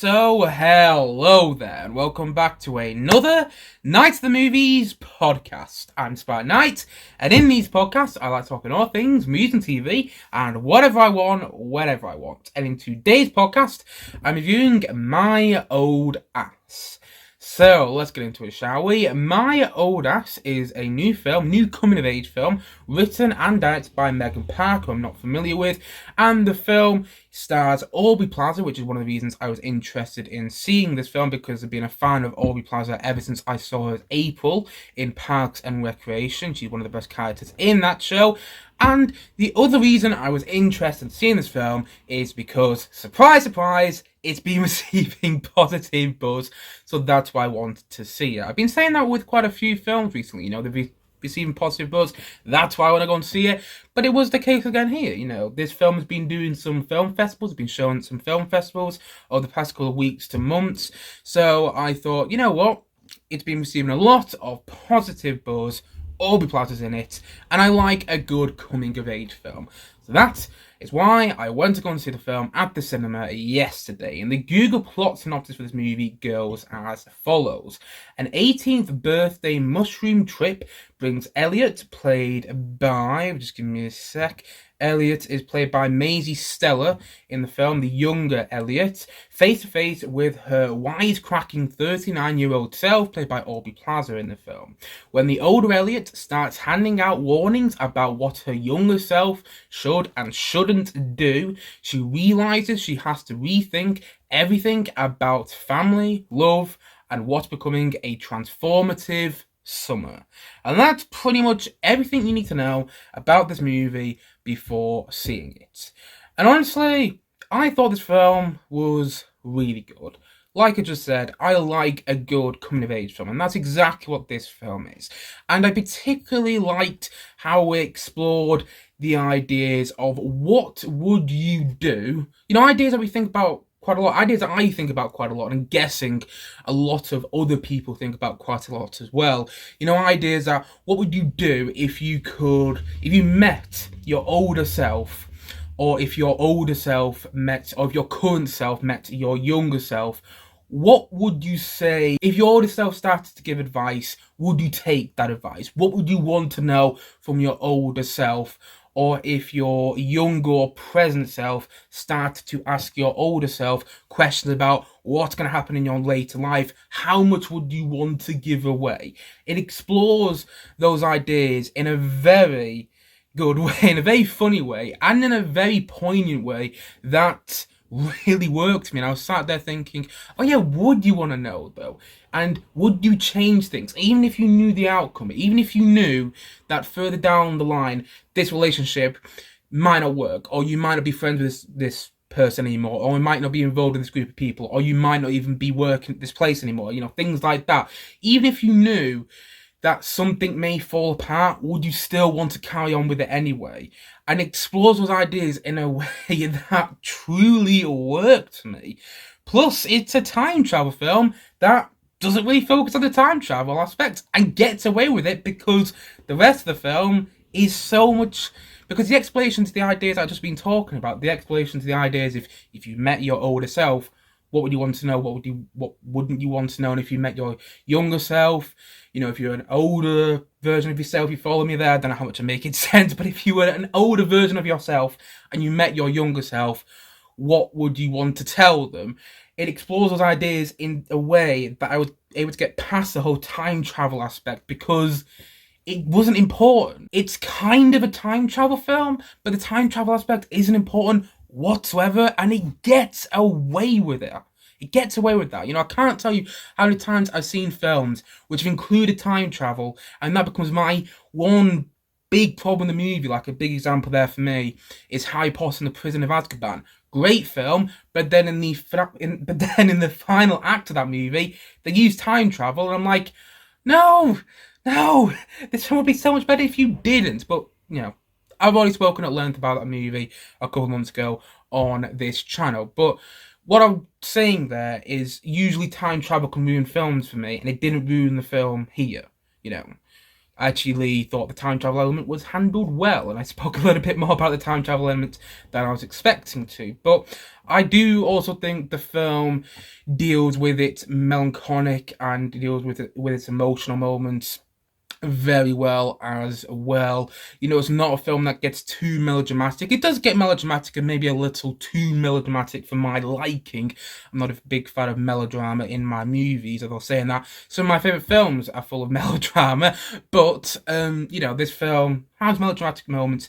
So, hello there, and welcome back to another Night of the Movies podcast. I'm Spy Knight, and in these podcasts, I like talking all things movies and TV, and whatever I want, whenever I want. And in today's podcast, I'm reviewing My Old Ass. So, let's get into it, shall we? My Old Ass is a new coming-of-age film, written and directed by Megan Park, who I'm not familiar with, and the film stars Abrey Plaza, which is one of the reasons I was interested in seeing this film, because I've been a fan of Abrey Plaza ever since I saw her as April in Parks and Recreation. She's one of the best characters in that show. And the other reason I was interested in seeing this film is because, surprise, surprise, it's been receiving positive buzz, so that's why I wanted to see it. I've been saying that with quite a few films recently, they've been receiving positive buzz, that's why I want to go and see it, but it was the case again here. This film has been doing some film festivals, been showing at some film festivals over the past couple of weeks to months, so I thought, you know what, it's been receiving a lot of positive buzz, Abrey Plaza's in it, and I like a good coming-of-age film. So that is why I went to go and see the film at the cinema yesterday. And the Google plot synopsis for this movie goes as follows. An 18th birthday mushroom trip brings Elliot, played by... Just give me a sec. Elliot is played by Maisie Steller in the film, the younger Elliot, face-to-face with her wisecracking 39-year-old self, played by Abrey Plaza in the film. When the older Elliot starts handing out warnings about what her younger self should and shouldn't do, she realizes she has to rethink everything about family, love, and what's becoming a transformative summer. And that's pretty much everything you need to know about this movie before seeing it. And honestly, I thought this film was really good. Like I just said, I like a good coming-of-age film, and that's exactly what this film is. And I particularly liked how it explored the ideas of what would you do. Ideas that we think about quite a lot, ideas that I think about quite a lot, and I'm guessing a lot of other people think about quite a lot as well. Ideas that, what would you do if you met your older self, or if your older self met, or if your current self met your younger self? What would you say if your older self started to give advice? Would you take that advice? What would you want to know from your older self? Or if your younger or present self started to ask your older self questions about what's going to happen in your later life, how much would you want to give away? It explores those ideas in a very good way, in a very funny way, and in a very poignant way that really worked for me. And I was sat there thinking, oh yeah, would you want to know though? And would you change things? Even if you knew the outcome, even if you knew that further down the line, this relationship might not work, or you might not be friends with this person anymore, or you might not be involved in this group of people, or you might not even be working at this place anymore, things like that. Even if you knew that something may fall apart, would you still want to carry on with it anyway? And explores those ideas in a way that truly worked for me. Plus, it's a time travel film that doesn't really focus on the time travel aspect and gets away with it, because the rest of the film is so much... Because the explanation to the ideas I've just been talking about, the explanation to the ideas if you met your older self, what would you want to know? What wouldn't you want to know? And if you met your younger self, if you're an older version of yourself, you follow me there. I don't know how much I'm making sense, but if you were an older version of yourself and you met your younger self, what would you want to tell them? It explores those ideas in a way that I was able to get past the whole time travel aspect, because it wasn't important. It's kind of a time travel film, but the time travel aspect isn't important whatsoever, and it gets away with it. It gets away with that. I can't tell you how many times I've seen films which have included time travel, and that becomes my one big problem in the movie. Like, a big example there for me is Harry Potter and the Prison of Azkaban. Great film, but then in the final act of that movie, they use time travel, and I'm like, no, this film would be so much better if you didn't. But I've already spoken at length about that movie a couple of months ago on this channel. But what I'm saying there is, usually time travel can ruin films for me, and it didn't ruin the film here. I actually thought the time travel element was handled well, and I spoke a little bit more about the time travel element than I was expecting to. But I do also think the film deals with its melancholic and deals with its emotional moments very well as well. It's not a film that gets too melodramatic. It does get melodramatic and maybe a little too melodramatic for my liking. I'm not a big fan of melodrama in my movies, although saying that, some of my favourite films are full of melodrama. But, this film has melodramatic moments,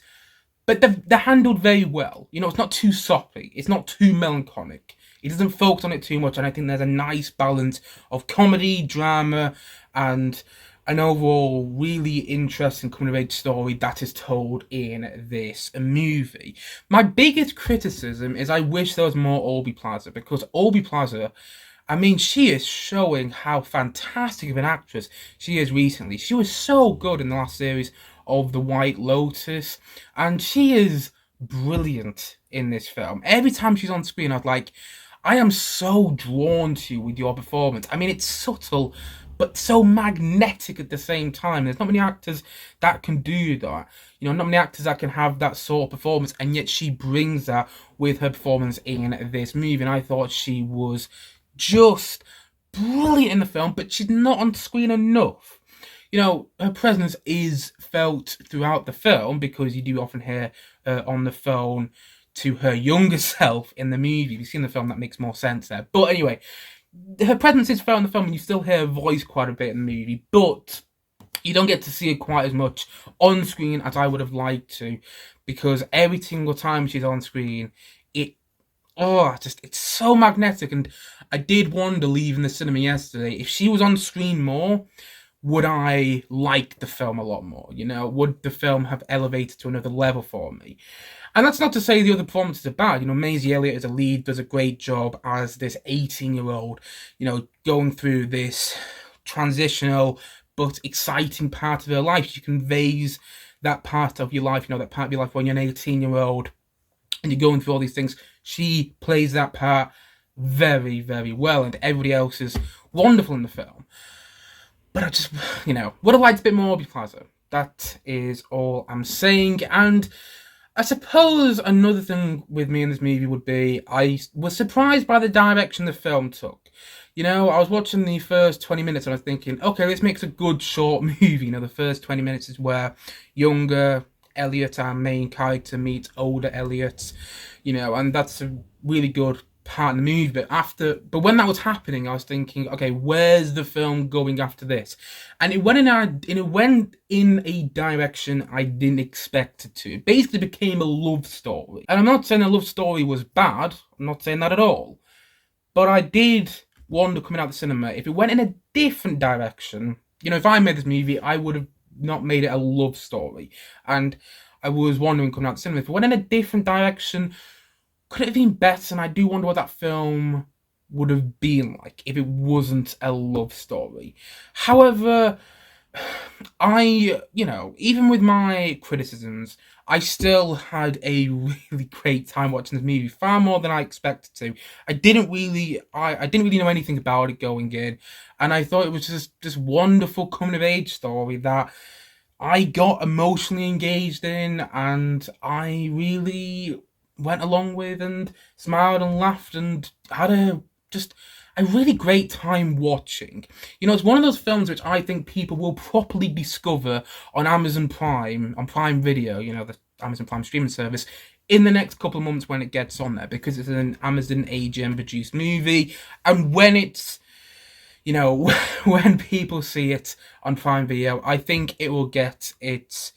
but they're handled very well. It's not too soppy. It's not too melancholic. It doesn't focus on it too much, and I think there's a nice balance of comedy, drama, and an overall really interesting coming-of-age story that is told in this movie. My biggest criticism is I wish there was more Aubrey Plaza, because Aubrey Plaza, I mean, she is showing how fantastic of an actress she is recently. She was so good in the last series of The White Lotus, and she is brilliant in this film. Every time she's on screen, I was like, I am so drawn to you with your performance. I mean, it's subtle, but so magnetic at the same time. There's not many actors that can do that. Not many actors that can have that sort of performance, and yet she brings that with her performance in this movie. And I thought she was just brilliant in the film, but she's not on screen enough. Her presence is felt throughout the film, because you do often hear her on the phone to her younger self in the movie. If you've seen the film, that makes more sense there. But anyway, her presence is felt in the film, and you still hear her voice quite a bit in the movie, but you don't get to see her quite as much on screen as I would have liked to, because every single time she's on screen, it's so magnetic. And I did wonder, leaving the cinema yesterday, if she was on screen more, would I like the film a lot more? Would the film have elevated to another level for me? And that's not to say the other performances are bad. Maisie Elliott as a lead does a great job as this 18-year-old, going through this transitional but exciting part of her life. She conveys that part of your life, that part of your life when you're an 18-year-old and you're going through all these things. She plays that part very, very well, and everybody else is wonderful in the film. But I just, would have liked a bit more Aubrey Plaza. That is all I'm saying. And I suppose another thing with me in this movie would be I was surprised by the direction the film took. I was watching the first 20 minutes and I was thinking, okay, this makes a good short movie. The first 20 minutes is where younger Elliot, our main character, meets older Elliot, and that's a really good part of the movie. But when that was happening, I was thinking, okay, where's the film going after this? And it went in a direction I didn't expect it to. It basically became a love story. And I'm not saying a love story was bad. I'm not saying that at all. But I did wonder, coming out of the cinema, if it went in a different direction. If I made this movie, I would have not made it a love story. And I was wondering, coming out of the cinema, if it went in a different direction, could it have been better? And I do wonder what that film would have been like if it wasn't a love story. However, even with my criticisms, I still had a really great time watching this movie, far more than I expected to. I didn't really know anything about it going in, and I thought it was just this wonderful coming of age story that I got emotionally engaged in, and I really went along with, and smiled and laughed and had a really great time watching. It's one of those films which I think people will properly discover on Amazon Prime, on Prime Video, the Amazon Prime streaming service, in the next couple of months when it gets on there, because it's an Amazon AGM produced movie, and when it's when people see it on Prime Video, I think it will get its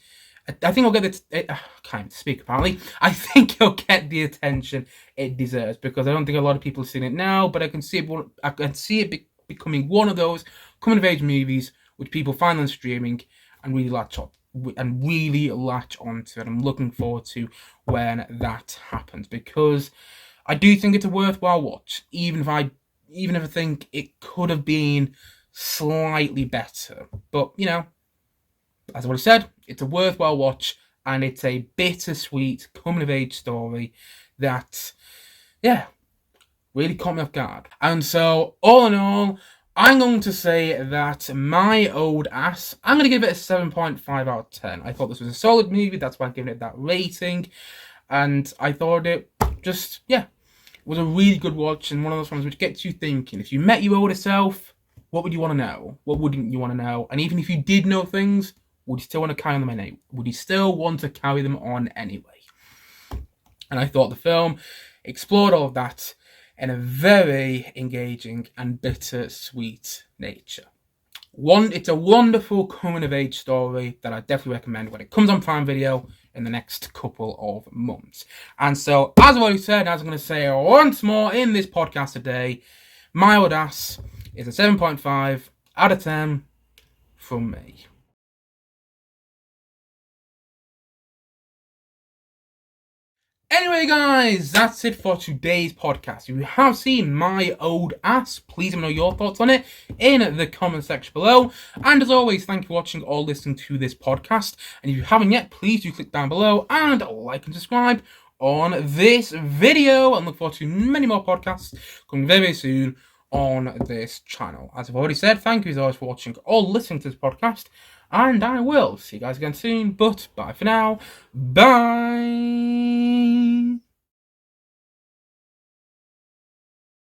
I think I'll get it. I can't speak apparently. I think it'll get the attention it deserves, because I don't think a lot of people have seen it now. But I can see it becoming one of those coming of age movies which people find on streaming and really latch onto. And I'm looking forward to when that happens, because I do think it's a worthwhile watch, even if I think it could have been slightly better. But as I would have said, it's a worthwhile watch, and it's a bittersweet coming-of-age story that, really caught me off guard. And so, all in all, I'm going to say that my old ass, I'm going to give it a 7.5 out of 10. I thought this was a solid movie, that's why I'm giving it that rating. And I thought it just, yeah, was a really good watch, and one of those ones which gets you thinking. If you met your older self, what would you want to know? What wouldn't you want to know? And even if you did know things, would you still want to carry them on? Would you still want to carry them on anyway? And I thought the film explored all of that in a very engaging and bittersweet nature. It's a wonderful coming-of-age story that I definitely recommend when it comes on Prime Video in the next couple of months. And so, as I've already said, as I'm going to say once more in this podcast today, my old ass is a 7.5 out of 10 from me. Anyway, guys, that's it for today's podcast. If you have seen my old ass, please let me know your thoughts on it in the comment section below. And as always, thank you for watching or listening to this podcast. And if you haven't yet, please do click down below and like and subscribe on this video. And look forward to many more podcasts coming very, very soon on this channel. As I've already said, thank you as always for watching or listening to this podcast. And I will see you guys again soon. But bye for now. Bye.